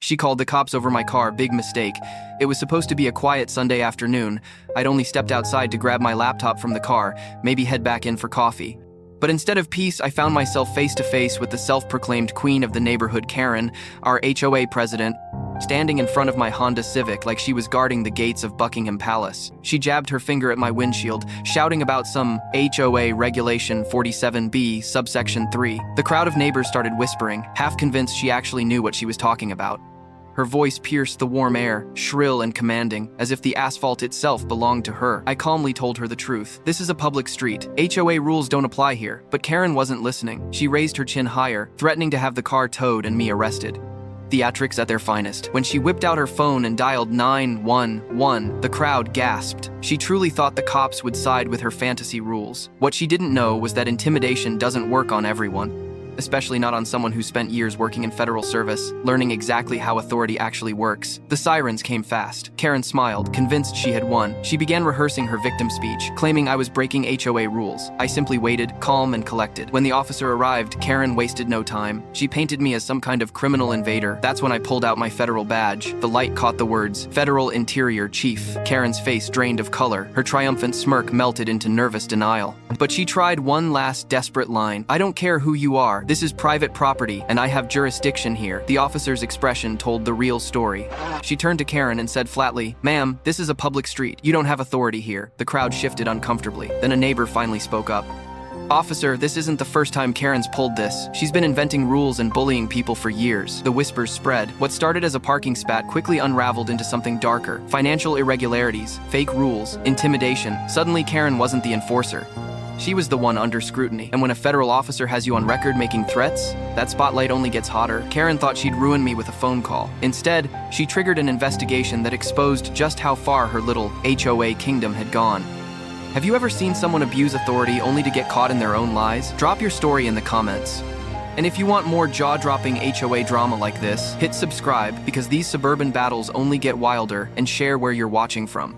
She called the cops over my car, big mistake. It was supposed to be a quiet Sunday afternoon. I'd only stepped outside to grab my laptop from the car, maybe head back in for coffee. But instead of peace, I found myself face to face with the self-proclaimed queen of the neighborhood, Karen, our HOA president, standing in front of my Honda Civic like she was guarding the gates of Buckingham Palace. She jabbed her finger at my windshield, shouting about some HOA Regulation 47B, subsection 3. The crowd of neighbors started whispering, half convinced she actually knew what she was talking about. Her voice pierced the warm air, shrill and commanding, as if the asphalt itself belonged to her. I calmly told her the truth. This is a public street. HOA rules don't apply here. But Karen wasn't listening. She raised her chin higher, threatening to have the car towed and me arrested. Theatrics at their finest. When she whipped out her phone and dialed 911, the crowd gasped. She truly thought the cops would side with her fantasy rules. What she didn't know was that intimidation doesn't work on everyone, especially not on someone who spent years working in federal service, learning exactly how authority actually works. The sirens came fast. Karen smiled, convinced she had won. She began rehearsing her victim speech, claiming I was breaking HOA rules. I simply waited, calm and collected. When the officer arrived, Karen wasted no time. She painted me as some kind of criminal invader. That's when I pulled out my federal badge. The light caught the words, Federal Interior Chief. Karen's face drained of color. Her triumphant smirk melted into nervous denial. But she tried one last desperate line. I don't care who you are. This is private property, and I have jurisdiction here. The officer's expression told the real story. She turned to Karen and said flatly, Ma'am, this is a public street. You don't have authority here. The crowd shifted uncomfortably. Then a neighbor finally spoke up. Officer, this isn't the first time Karen's pulled this. She's been inventing rules and bullying people for years. The whispers spread. What started as a parking spat quickly unraveled into something darker. Financial irregularities, fake rules, intimidation. Suddenly, Karen wasn't the enforcer. She was the one under scrutiny. And when a federal officer has you on record making threats, that spotlight only gets hotter. Karen thought she'd ruin me with a phone call. Instead, she triggered an investigation that exposed just how far her little HOA kingdom had gone. Have you ever seen someone abuse authority only to get caught in their own lies? Drop your story in the comments. And if you want more jaw-dropping HOA drama like this, hit subscribe because these suburban battles only get wilder, and share where you're watching from.